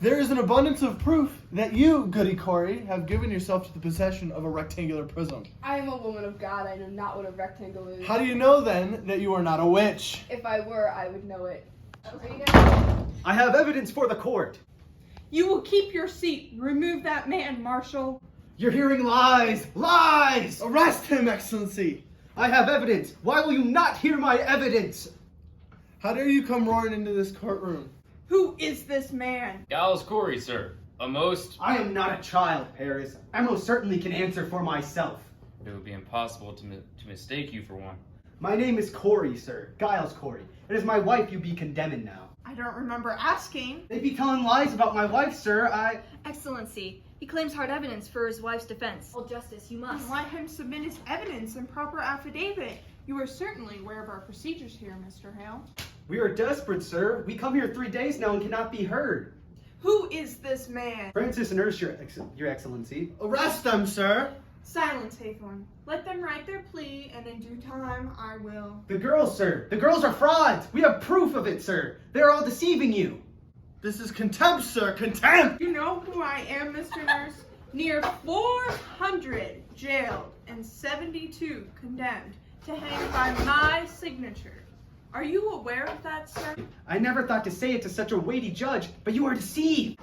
There is an abundance of proof that you, Goody Corey, have given yourself to the possession of a rectangular prism. I am a woman of God. I know not what a rectangle is. How do you know, then, that you are not a witch? If I were, I would know it. I have evidence for the court. You will keep your seat. Remove that man, Marshal. You're hearing lies! Lies! Arrest him, Excellency! I have evidence. Why will you not hear my evidence? How dare you come roaring into this courtroom? Who is this man? Giles Corey, sir. A most... I am not a child, Paris. I most certainly can answer for myself. It would be impossible to mistake you for one. My name is Corey, sir. Giles Corey. It is my wife you be condemning now. I don't remember asking. They be telling lies about my wife, sir. Excellency, he claims hard evidence for his wife's defense. Well, Justice, you must. Let him submit his evidence and proper affidavit. You are certainly aware of our procedures here, Mr. Hale. We are desperate, sir. We come here 3 days now and cannot be heard. Who is this man? Francis and Ernest, your Excellency. Arrest them, sir! Silence, Haythorne. Let them write their plea, and in due time, I will. The girls, sir. The girls are frauds. We have proof of it, sir. They're all deceiving you. This is contempt, sir! Contempt! You know who I am, Mr. Nurse? Near 400 jailed and 72 condemned to hang by my signature. Are you aware of that, sir? I never thought to say it to such a weighty judge, but you are deceived.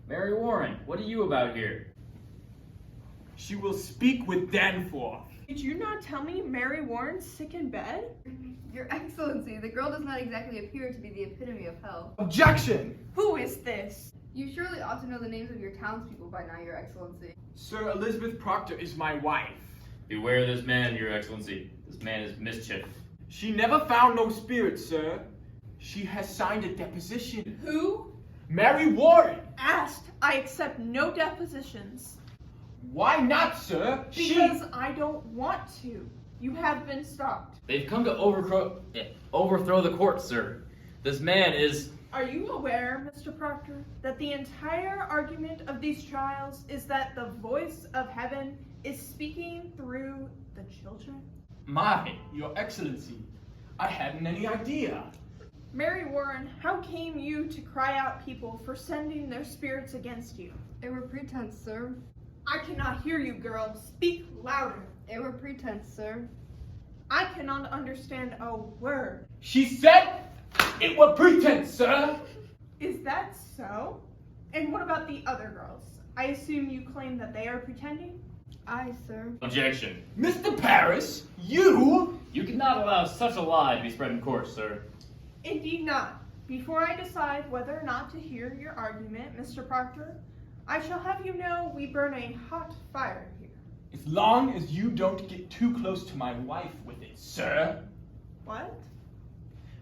Mary Warren, what are you about here? She will speak with Danforth. Did you not tell me Mary Warren's sick in bed? Your Excellency, the girl does not exactly appear to be the epitome of hell. Objection! Who is this? You surely ought to know the names of your townspeople by now, Your Excellency. Sir Elizabeth Proctor is my wife. Beware this man, Your Excellency. This man is mischief. She never found no spirit, sir. She has signed a deposition. Who? Mary Warren! Asked. I accept no depositions. Why not, sir? Because I don't want to. You have been stopped. They've come to overthrow the court, sir. This man is... Are you aware, Mr. Proctor, that the entire argument of these trials is that the voice of heaven is speaking through the children? Your Excellency, I hadn't any idea. Mary Warren, how came you to cry out people for sending their spirits against you? They were pretense, sir. I cannot hear you, girl. Speak louder. They were pretense, sir. I cannot understand a word. She said it were pretense, sir. Is that so? And what about the other girls? I assume you claim that they are pretending? Aye, sir. Objection. Mr. Paris, you... You cannot allow such a lie to be spread in court, sir. Indeed not. Before I decide whether or not to hear your argument, Mr. Proctor, I shall have you know we burn a hot fire here. As long as you don't get too close to my wife with it, sir. What?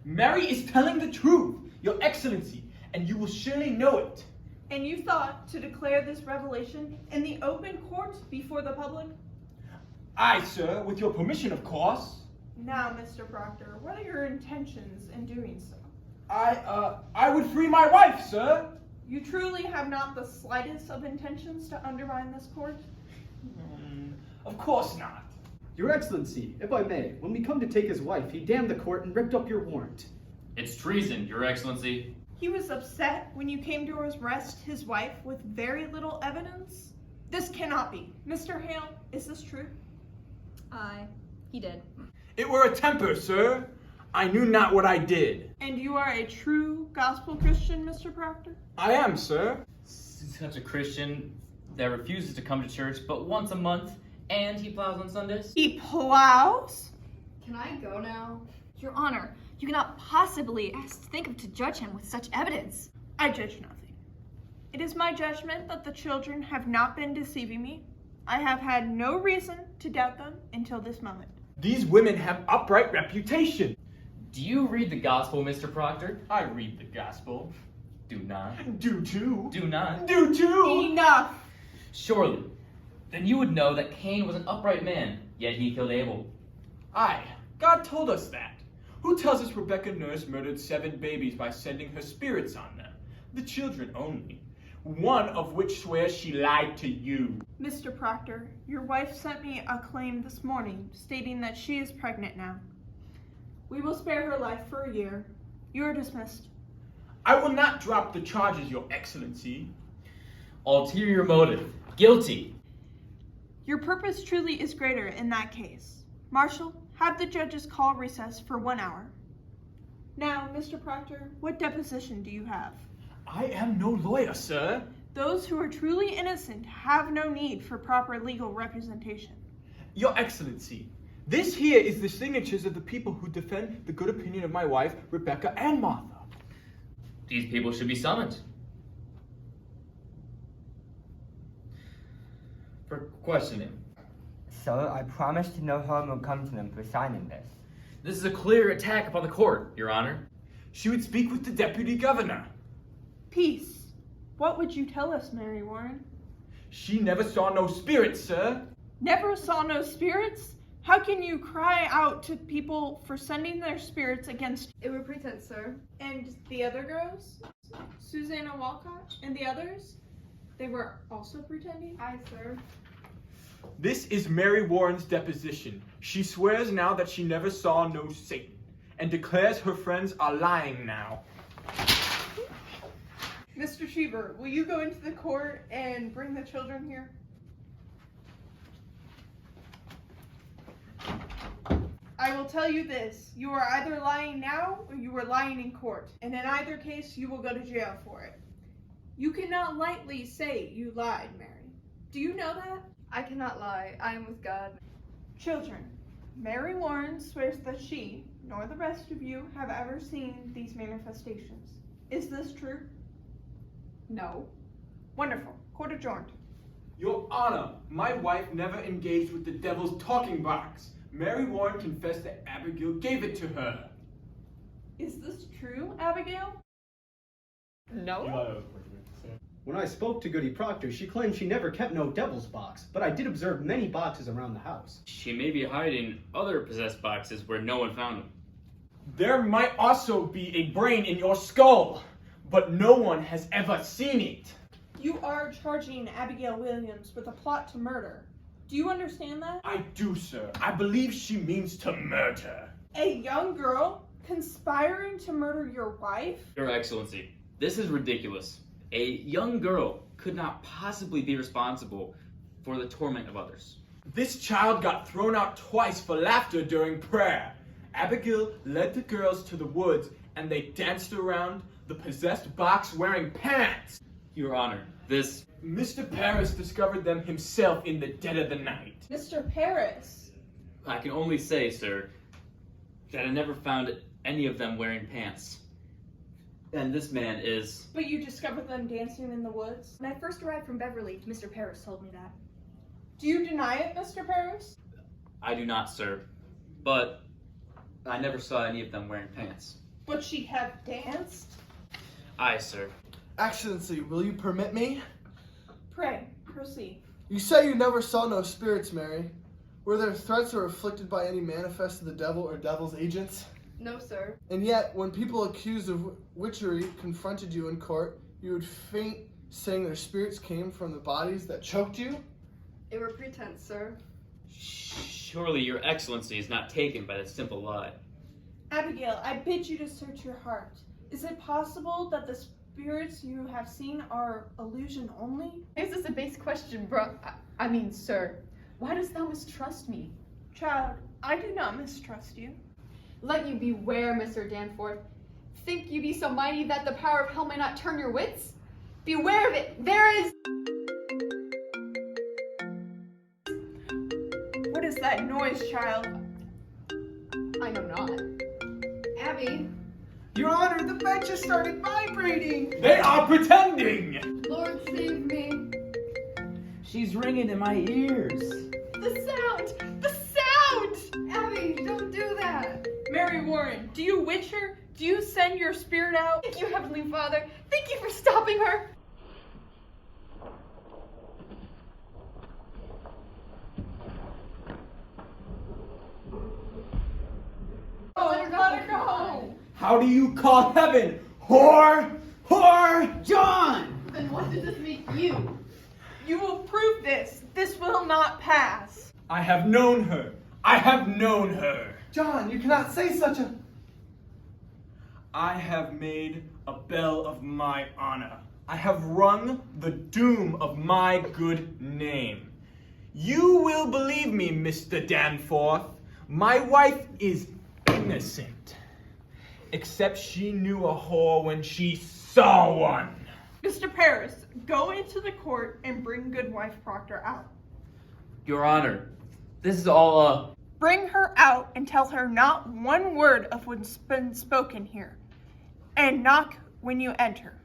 Mary is telling the truth, Your Excellency, and you will surely know it. And you thought to declare this revelation in the open court before the public? Aye, sir, with your permission, of course. Now, Mr. Proctor, what are your intentions in doing so? I would free my wife, sir. You truly have not the slightest of intentions to undermine this court? Of course not. Your Excellency, if I may, when we come to take his wife, he damned the court and ripped up your warrant. It's treason, Your Excellency. He was upset when you came to arrest his wife with very little evidence? This cannot be. Mr. Hale, is this true? Aye, he did. It were a temper, sir. I knew not what I did. And you are a true gospel Christian, Mr. Proctor? I am, sir. Such a Christian that refuses to come to church but once a month, and he plows on Sundays. He plows? Can I go now? Your Honor, you cannot possibly think of to judge him with such evidence. I judge nothing. It is my judgment that the children have not been deceiving me. I have had no reason to doubt them until this moment. These women have upright reputation. Do you read the gospel, Mr. Proctor? I read the gospel. Do not. Do too. Do not. Do too. Enough! Surely. Then you would know that Cain was an upright man, yet he killed Abel. Aye, God told us that. Who tells us Rebecca Nurse murdered 7 babies by sending her spirits on them? The children only. one of which swears she lied to you. Mr. Proctor, your wife sent me a claim this morning stating that she is pregnant now. We will spare her life for a year. You are dismissed. I will not drop the charges, Your Excellency. Ulterior motive. Guilty. Your purpose truly is greater in that case. Marshal, have the judges call recess for 1 hour. Now, Mr. Proctor, what deposition do you have? I am no lawyer, sir. Those who are truly innocent have no need for proper legal representation. Your Excellency, this here is the signatures of the people who defend the good opinion of my wife, Rebecca and Martha. These people should be summoned. For questioning. Sir, I promise to no harm will come to them for signing this. This is a clear attack upon the court, Your Honor. She would speak with the Deputy Governor. Peace. What would you tell us, Mary Warren? She never saw no spirits, sir. Never saw no spirits? How can you cry out to people for sending their spirits against... It were pretense, sir. And the other girls? Susanna Walcott and the others? They were also pretending? Aye, sir. This is Mary Warren's deposition. She swears now that she never saw no Satan, and declares her friends are lying now. Mr. Cheever, will you go into the court and bring the children here? I will tell you this, you are either lying now or you are lying in court, and in either case you will go to jail for it. You cannot lightly say you lied, Mary. Do you know that? I cannot lie. I am with God. Children, Mary Warren swears that she, nor the rest of you, have ever seen these manifestations. Is this true? No. Wonderful. Court adjourned. Your Honor, my wife never engaged with the devil's talking box. Mary Warren confessed that Abigail gave it to her. Is this true, Abigail? No. When I spoke to Goody Proctor, she claimed she never kept no devil's box, but I did observe many boxes around the house. She may be hiding other possessed boxes where no one found them. There might also be a brain in your skull, but no one has ever seen it. You are charging Abigail Williams with a plot to murder. Do you understand that? I do, sir. I believe she means to murder. A young girl conspiring to murder your wife? Your Excellency, this is ridiculous. A young girl could not possibly be responsible for the torment of others. This child got thrown out twice for laughter during prayer. Abigail led the girls to the woods and they danced around the possessed box wearing pants. Your Honor, this... Mr. Paris discovered them himself in the dead of the night. Mr. Paris. I can only say, sir, that I never found any of them wearing pants. And this man is... But you discovered them dancing in the woods? When I first arrived from Beverly, Mr. Paris told me that. Do you deny it, Mr. Paris? I do not, sir. But I never saw any of them wearing pants. But she have danced? Aye, sir. Excellency, will you permit me? Pray, proceed. You say you never saw no spirits, Mary. Were there threats or afflicted by any manifest of the devil or devil's agents? No, sir. And yet, when people accused of witchery confronted you in court, you would faint, saying their spirits came from the bodies that choked you? It were pretense, sir. Surely your Excellency is not taken by this simple lie. Abigail, I bid you to search your heart. Is it possible that the spirits you have seen are illusion only? Is this a base question, bro? I mean, sir. Why dost thou mistrust me? Child, I do not mistrust you. Let you beware, Mr. Danforth. Think you be so mighty that the power of hell may not turn your wits? Beware of it! There is... What is that noise, child? I know not. Abby, Your Honor, the bench has started vibrating! They are pretending! Lord save me. She's ringing in my ears. The sound! The sound! Abby, don't do that. Mary Warren, do you witch her? Do you send your spirit out? Thank you, Heavenly Father. Thank you for stopping her. Oh, let her go! How do you call heaven? Whore! Whore! John! Then What does this make you? You will prove this. This will not pass. I have known her. I have known her. John, you cannot say such a... I have made a bell of my honor. I have rung the doom of my good name. You will believe me, Mr. Danforth. My wife is innocent. Except she knew a whore when she saw one. Mr. Paris, go into the court and bring Goodwife Proctor out. Your Honor, this is all Bring her out and tell her not one word of what's been spoken here. And knock when you enter.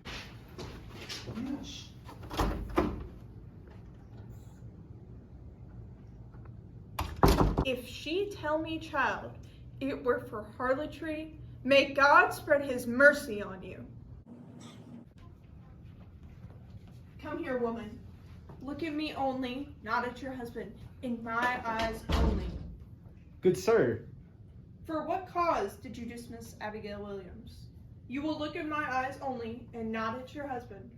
If she tell me, child, it were for harlotry, may God spread his mercy on you. Come here, woman. Look at me only, not at your husband. In my eyes only. Good sir, For what cause did you dismiss Abigail Williams? You will look in my eyes only, and not at your husband.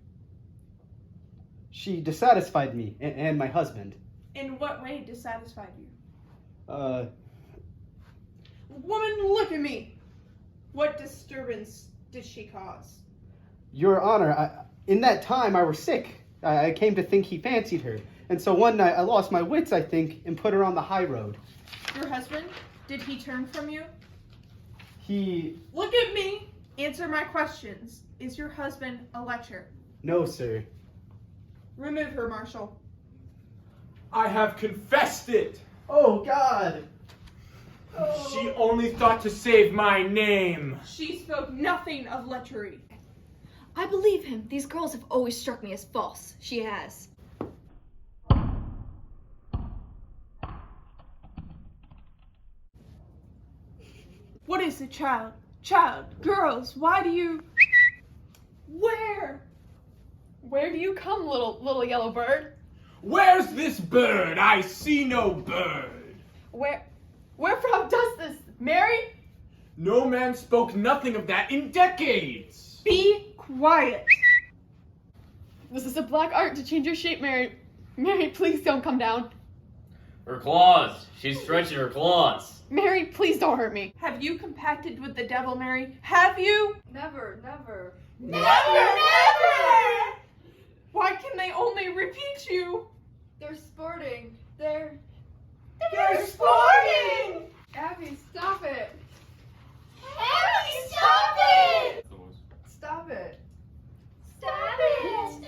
she dissatisfied me and my husband. In what way dissatisfied you? Woman, look at me! What disturbance did she cause? Your Honor, in that time I was sick. I came to think he fancied her. And so one night I lost my wits, I think, and put her on the high road. Your husband? Did he turn from you? He... Look at me! Answer my questions. Is your husband a lecher? No, sir. Remove her, Marshal. I have confessed it. Oh, God! She only thought to save my name. She spoke nothing of lechery. I believe him. These girls have always struck me as false. She has. What is it, child? Child, girls, why do you... Where? Where do you come, little yellow bird? Where's this bird? I see no bird. Wherefrom does this, Mary? No man spoke nothing of that in decades. Be quiet. This is a black art to change your shape, Mary. Mary, please don't come down. her claws. She's stretching her claws. Mary, please don't hurt me. Have you compacted with the devil, Mary? Have you? Never, never. Never! Why can they only repeat you? They're sporting. They're sporting! Abby, stop it. Abby, stop it! Stop it. Stop it!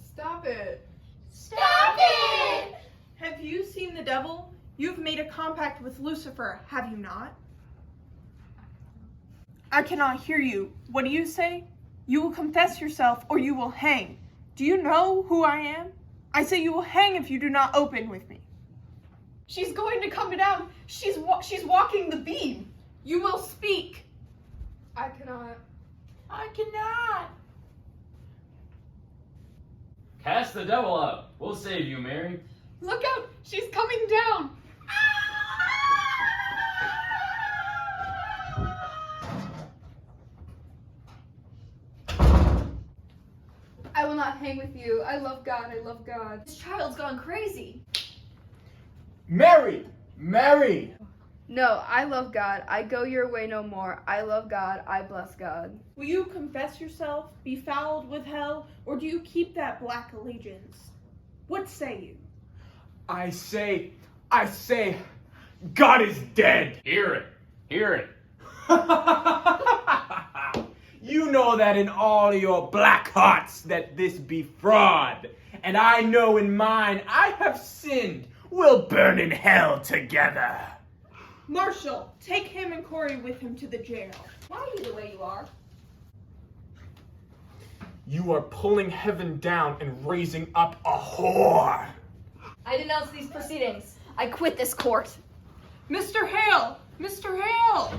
Stop it. Stop it! Have you seen the devil? You've made a compact with Lucifer, have you not? I cannot hear you. What do you say? You will confess yourself or you will hang. Do you know who I am? I say you will hang if you do not open with me. She's going to come down. She's walking the beam. You will speak. I cannot. I cannot. Cast the devil out. We'll save you, Mary. Look out, she's coming down. I will not hang with you. I love God. I love God. This child's gone crazy. Mary! Mary! No, I love God. I go your way no more. I love God. I bless God. Will you confess yourself, be fouled with hell, or do you keep that black allegiance? What say you? I say, God is dead. Hear it. Hear it. You know that in all your black hearts that this be fraud. And I know in mine I have sinned. We'll burn in hell together. Marshal, take him and Corey with him to the jail. Why are you the way you are? You are pulling heaven down and raising up a whore. I denounce these proceedings. I quit this court. Mr. Hale! Mr. Hale!